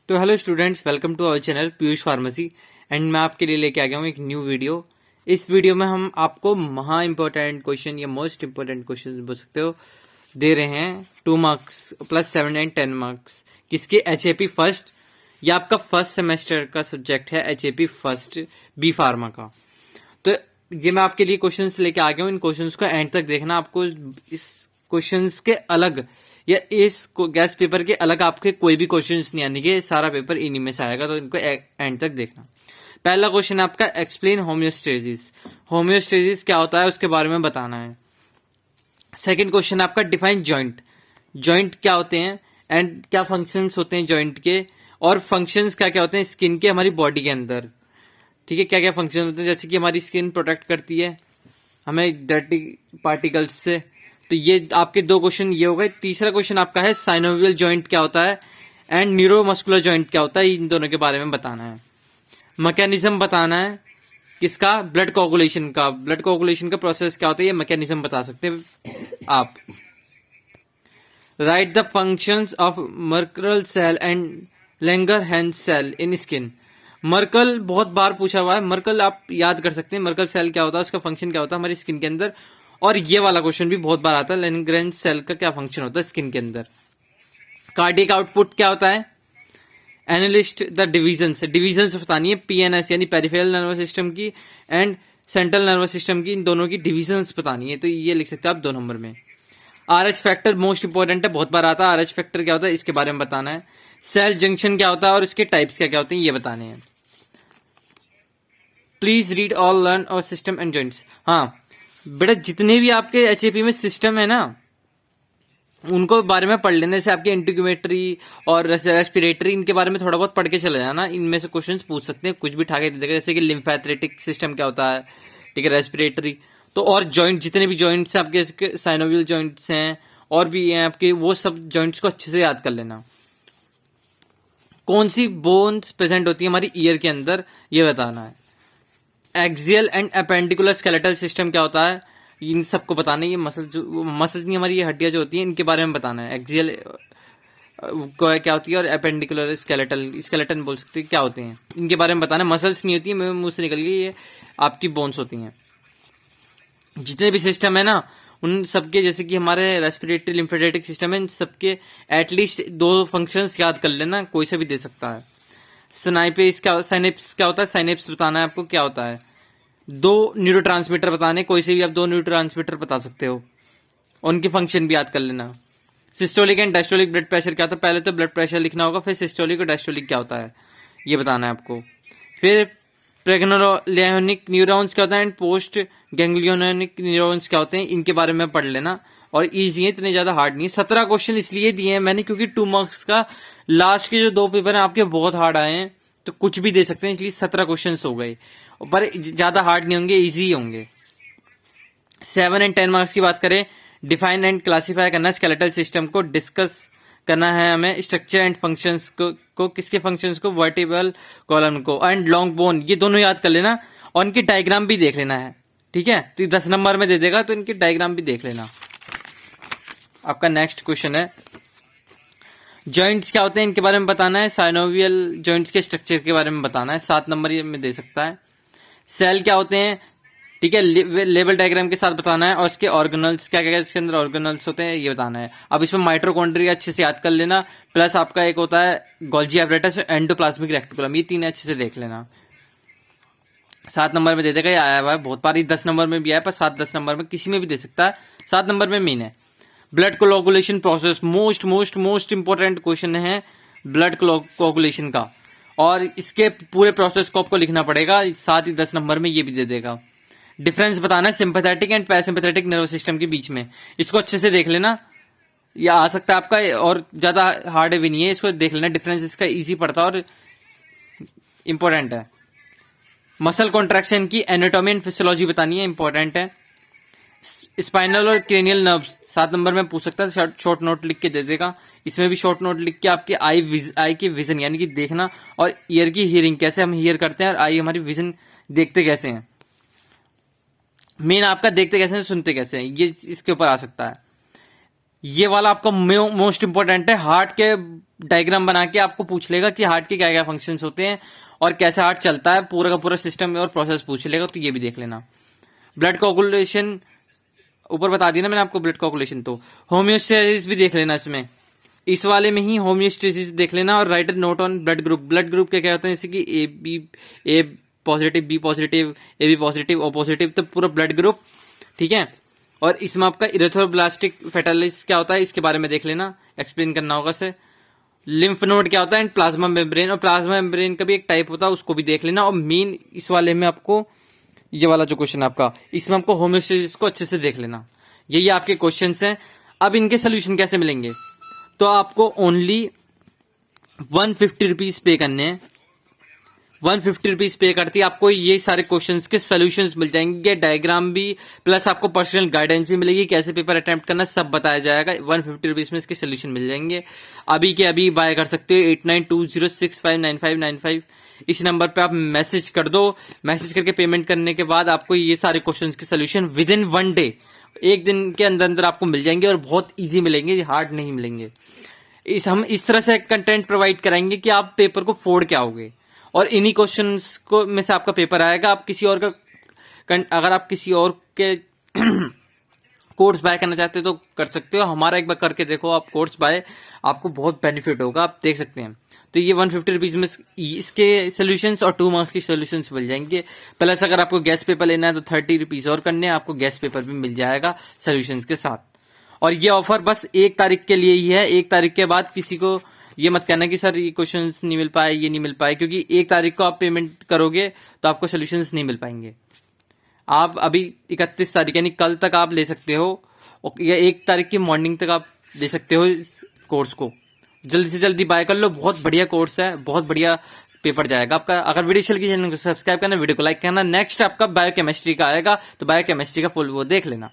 तो hello students, welcome to our channel Piyush pharmacy. And मैं आपके लिए लेके आ गया हूँ एक न्यू वीडियो। इस वीडियो में हम आपको महा इंपॉर्टेंट क्वेश्चन या मोस्ट इंपॉर्टेंट क्वेश्चन बोल सकते हो दे रहे हैं 2 मार्क्स प्लस 7 एंड 10 मार्क्स। किसके? HAP first. या आपका फर्स्ट सेमेस्टर का सब्जेक्ट है एचएपी फर्स्ट बी फार्मा का। तो ये मैं आपके लिए क्वेश्चंस लेके आ गया हूँ। इन क्वेश्चंस को एंड तक देखना। आपको इस क्वेश्चंस के अलग या इस गैस पेपर के अलग आपके कोई भी क्वेश्चंस नहीं आने के, सारा पेपर इन्हीं में से आएगा। तो इनको एंड तक देखना। पहला क्वेश्चन है आपका, एक्सप्लेन होम्योस्टेसिस। होम्योस्टेसिस क्या होता है उसके बारे में बताना है। सेकंड क्वेश्चन आपका, डिफाइन जॉइंट। जॉइंट क्या होते हैं एंड क्या फंक्शंस होते हैं जॉइंट के, और फंक्शंस क्या क्या होते हैं स्किन के, हमारी बॉडी के अंदर। ठीक है, क्या क्या फंक्शन होते हैं, जैसे कि हमारी स्किन प्रोटेक्ट करती है हमें डर्टी पार्टिकल्स से। तो ये आपके दो क्वेश्चन ये हो गए। तीसरा क्वेश्चन आपका है, साइनोवियल जॉइंट क्या होता है एंड न्यूरोमस्कुलर जॉइंट क्या होता है। इन दोनों के बारे में बताना है। मैकेनिज्म बताना है किसका? ब्लड कोगुलेशन का। ब्लड कोगुलेशन का प्रोसेस क्या होता है, ये मैकेनिज्म बता सकते हैं आप। Write the functions of Merkel cell and Langerhans cell in skin. Merkel बहुत बार पूछा हुआ है। मर्कल आप याद कर सकते हैं, मर्कल सेल क्या होता है, उसका फंक्शन क्या होता है हमारी स्किन के अंदर। और ये वाला क्वेश्चन भी बहुत बार आता है, लैंगरहैंस सेल का क्या फंक्शन होता है स्किन के अंदर। कार्डियक आउटपुट क्या होता है? एनालिस्ट द डिविजन्स बतानी है। पीएनएस यानी पेरिफेरल नर्वस सिस्टम की एंड सेंट्रल नर्वस सिस्टम की, इन दोनों की डिविजन्स बतानी है। तो ये लिख सकते हैं आप 2 नंबर में। आरएच फैक्टर मोस्ट इंपॉर्टेंट है, बहुत बार आता है। आरएच फैक्टर क्या होता है इसके बारे में बताना है। सेल जंक्शन क्या होता है और इसके टाइप्स क्या क्या होते हैं ये बताने हैं। प्लीज रीड ऑल लर्न और सिस्टम एंड जॉइंट्स। हाँ बेटा, जितने भी आपके एचएपी में सिस्टम है ना उनको बारे में पढ़ लेने से आपके इंटीग्यूमेटरी और रेस्पिरेटरी इनके बारे में थोड़ा बहुत पढ़ के चले जाना। इनमें से क्वेश्चंस पूछ सकते हैं, कुछ भी ठाके दे देगा। जैसे कि लिम्फेथेटिक सिस्टम क्या होता है, ठीक है, रेस्पिरेटरी। तो और जॉइंट, जितने भी जॉइंट्स आपके साइनोवियल जॉइंट्स हैं और भी हैं आपके, वो सब जॉइंट्स को अच्छे से याद कर लेना। कौन सी बोन्स प्रेजेंट होती है हमारी ईयर के अंदर ये बताना है। Axial and appendicular skeletal system क्या होता है इन सबको बताना है। ये मसल नहीं, हमारी ये हड्डियां जो होती हैं इनके बारे में बताना है। एक्सियल क्या होती है और अपेंडिकुलर स्केलेटन बोल सकते हैं क्या होते हैं, इनके बारे में बताना है। मसल्स नहीं होती है, मुंह से निकल गई, ये आपकी बोन्स होती हैं। जितने भी सिस्टम है ना उन सबके, जैसे कि हमारे रेस्पिरेटरी लिम्फेटिक सिस्टम है, इन सबके एटलीस्ट 2 फंक्शंस याद कर लेना, कोई से भी दे सकता है। साइनेप्स क्या होता है, साइनेप्स बताना है आपको क्या होता है। 2 न्यूरोट्रांसमीटर बताने, कोई से भी आप 2 न्यूरोट्रांसमीटर बता सकते हो, उनके फंक्शन भी याद कर लेना। Systolic and diastolic blood pressure क्या होता है, पहले तो ब्लड प्रेशर लिखना होगा, फिर सिस्टोलिक और डायस्टोलिक क्या होता है ये बताना है आपको। फिर प्रेग्नोलियनिक न्यूरॉन्स क्या होता है एंड पोस्ट गैंग्लियोनिक न्यूरॉन्स क्या होते हैं, इनके बारे में पढ़ लेना। और इजी है, इतने ज्यादा हार्ड नहीं है। 17 क्वेश्चन इसलिए दिए हैं मैंने क्योंकि 2 मार्क्स का लास्ट के जो 2 पेपर हैं आपके बहुत हार्ड आए हैं, तो कुछ भी दे सकते हैं, इसलिए 17 क्वेश्चन हो गए। पर ज्यादा हार्ड नहीं होंगे, इजी होंगे। 7 एंड 10 मार्क्स की बात करें, डिफाइन एंड क्लासिफाई करना, स्केलेटल सिस्टम को डिस्कस करना है हमें। स्ट्रक्चर एंड फंक्शंस को किसके फंक्शंस को, वर्टिब्रल कॉलम को एंड लॉन्ग बोन, ये दोनों याद कर लेना और इनकी डायग्राम भी देख लेना है। ठीक है, तो 10 नंबर में दे देगा, तो इनकी डायग्राम भी देख लेना। आपका नेक्स्ट क्वेश्चन है, जॉइंट्स क्या होते हैं इनके बारे में बताना है। साइनोवियल जॉइंट्स के स्ट्रक्चर के बारे में बताना है, 7 नंबर ये में दे सकता है। सेल क्या होते हैं, ठीक है, लेवल डायग्राम के साथ बताना है। और इसके ऑर्गेनल्स क्या क्या इसके अंदर ऑर्गेनल्स होते हैं ये बताना है। अब इसमें माइटोकॉन्ड्रिया अच्छे से याद कर लेना, प्लस आपका एक होता है गोल्जी एपरेटस और एंडोप्लाज्मिक रेक्टिकुलम, ये 3 अच्छे से देख लेना। 7 नंबर में दे देगा, ये आया हुआ है बहुत बार, 10 नंबर में भी आया, पर 7-10 नंबर में किसी में भी दे सकता है। 7 नंबर में मेन है। Blood coagulation process, most important question है ब्लड कोगुलेशन का, और इसके पूरे प्रोसेस को आपको लिखना पड़ेगा। साथ ही 10 नंबर में ये भी दे देगा। डिफरेंस बताना है sympathetic and parasympathetic nervous system के बीच में, इसको अच्छे से देख लेना। ये आ सकता है आपका, और ज्यादा हार्ड भी नहीं है, इसको देख लेना। डिफरेंस इसका इजी पड़ता है और इंपॉर्टेंट है। मसल कॉन्ट्रैक्शन की एनाटॉमी एंड फिजियोलॉजी बतानी है, इंपॉर्टेंट है। स्पाइनल और क्रेनियल नर्व्स 7 नंबर में पूछ सकता है, शॉर्ट नोट लिख के दे देगा। इसमें भी शॉर्ट नोट लिख के आपके आई की विजन यानी कि देखना, और ईयर की हियरिंग, कैसे हम हियर करते हैं और आई हमारी विजन देखते कैसे हैं। मेन आपका देखते कैसे हैं, सुनते कैसे हैं, ये इसके ऊपर आ सकता है। ये वाला आपका मोस्ट इंपॉर्टेंट है। हार्ट के डायग्राम बना के आपको पूछ लेगा कि हार्ट के क्या क्या फंक्शंस होते हैं और कैसे हार्ट चलता है, पूरा का पूरा सिस्टम और प्रोसेस पूछ लेगा, तो ये भी देख लेना। ब्लड कोगुलेशन ऊपर बता दिया ना मैंने आपको, ब्लड कोगुलेशन। तो होम्योस्टेसिस भी देख लेना इसमें, इस वाले में ही होम्योस्टेसिस देख लेना। और write note on blood group. Blood group क्या क्या होते हैं, जैसे कि A positive, B positive, A B positive, O positive, तो पूरा ब्लड ग्रुप, ठीक है। और इसमें आपका इरेथ्रोब्लास्टिक फेटालिस क्या होता है, इसके बारे में देख लेना, एक्सप्लेन करना होगा से। लिम्फ नोड क्या होता है, एंड प्लाज्मा मेम्ब्रेन, और प्लाज्मा मेम्ब्रेन का भी एक टाइप होता है, उसको भी देख लेना। और मेन इस वाले में आपको ये वाला जो क्वेश्चन है आपका, इसमें आपको होम्योस्टेसिस को अच्छे से देख लेना। यही आपके क्वेश्चंस हैं। अब इनके सोल्यूशन कैसे मिलेंगे, तो आपको ओनली 150 रुपीज पे करने हैं। 150 रुपीज पे करती है आपको ये सारे क्वेश्चंस के सोल्यूशंस मिल जाएंगे, डायग्राम भी, प्लस आपको पर्सनल गाइडेंस भी मिलेगी, कैसे पेपर अटेम्प्ट करना सब बताया जाएगा। 150 रुपीज में इसके सोल्यूशन मिल जाएंगे। अभी के अभी बाय कर सकते हो 8920659595। इस नंबर पे आप मैसेज कर दो। मैसेज करके पेमेंट करने के बाद आपको ये सारे क्वेश्चंस के सोल्यूशन विद इन 1 डे, एक दिन के अंदर अंदर आपको मिल जाएंगे, और बहुत इजी मिलेंगे, हार्ड नहीं मिलेंगे। हम इस तरह से कंटेंट प्रोवाइड कराएंगे कि आप पेपर को फोड़ के आओगे, और इन्हीं क्वेश्चंस को में से आपका पेपर आएगा। आप किसी और का अगर आप किसी और के कोर्स बाय करना चाहते हो तो कर सकते हो, हमारा एक बार करके देखो आप कोर्स बाय, आपको बहुत बेनिफिट होगा, आप देख सकते हैं। तो ये 150 रुपीज में इसके सोल्यूशंस और 2 मार्क्स की सोल्यूशंस मिल जाएंगे। प्लस अगर आपको गेस्ट पेपर लेना है तो 30 रुपीज और करने हैं, आपको गेस्ट पेपर भी मिल जाएगा सोल्यूशंस के साथ। और ये ऑफर बस 1 तारीख के लिए ही है। 1 तारीख के बाद किसी को ये मत कहना कि सर ये क्वेश्चंस नहीं मिल पाए, ये नहीं मिल पाए, क्योंकि 1 तारीख को आप पेमेंट करोगे तो आपको सोल्यूशंस नहीं मिल पाएंगे। आप अभी 31 तारीख यानी कल तक आप ले सकते हो, या 1 तारीख की मॉर्निंग तक आप ले सकते हो इस कोर्स को। जल्दी से जल्दी बाय कर लो, बहुत बढ़िया कोर्स है, बहुत बढ़िया पेपर जाएगा आपका। अगर वीडियो चल गई चैनल को सब्सक्राइब करना, वीडियो को लाइक करना। नेक्स्ट आपका बायोकेमिस्ट्री का आएगा, तो बायोकेमिस्ट्री का फुल वो देख लेना।